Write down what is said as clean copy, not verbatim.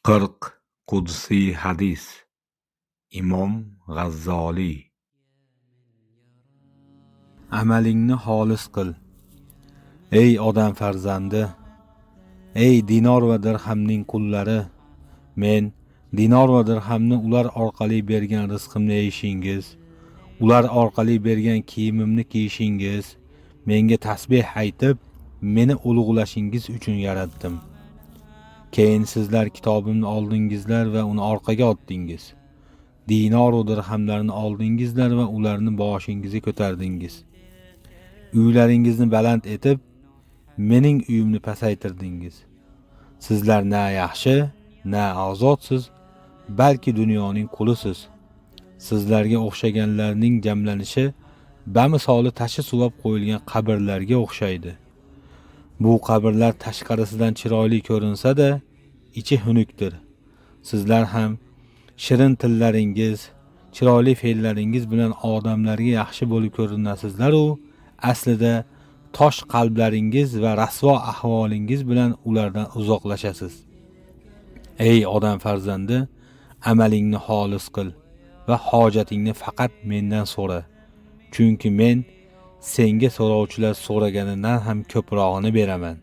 40 Qudsiy hadis. Imom G'azzoliy. Amalingni xolis qil. Ey odam farzandi, ey dinor va dirhamning qullari, men dinor va dirhamni ular orqali bergan rizqimni yeyishingiz, ular orqali bergan kiyimimni kiyishingiz, menga tasbih aytib, meni ulug'lashingiz uchun yaratdim. Keyin sizlar kitobimni oldingizlar va uni orqaga otdingiz. Dinor va dirhamlarni oldingizlar va ularni boshingizga ko'tardingiz. Uylaringizni baland etib, mening uyimni pasaytirdingiz. Sizlar na yaxshi, na ozodsiz, balki dunyoning qulisiz. Sizlarga o'xshaganlarning jamlanishi bamisoli tashi suvab qo'yilgan qabrlarga o'xshaydi. Bu qabrlar tashqarisidan chiroyli ko'rinsa-da, ichi xunukdir. Sizlar ham shirin tillaringiz, chiroyli fe'llaringiz bilan odamlarga yaxshi bo'lib ko'rinasizlar-u, aslida tosh qalblaringiz va rasvo ahvolingiz bilan ulardan uzoqlashasiz. Ey odam farzandi, amalingni xolis qil va hojatingni faqat mendan so'ra. Chunki men senga so'rovchilar so'raganidan ham ko'prog'ini beraman.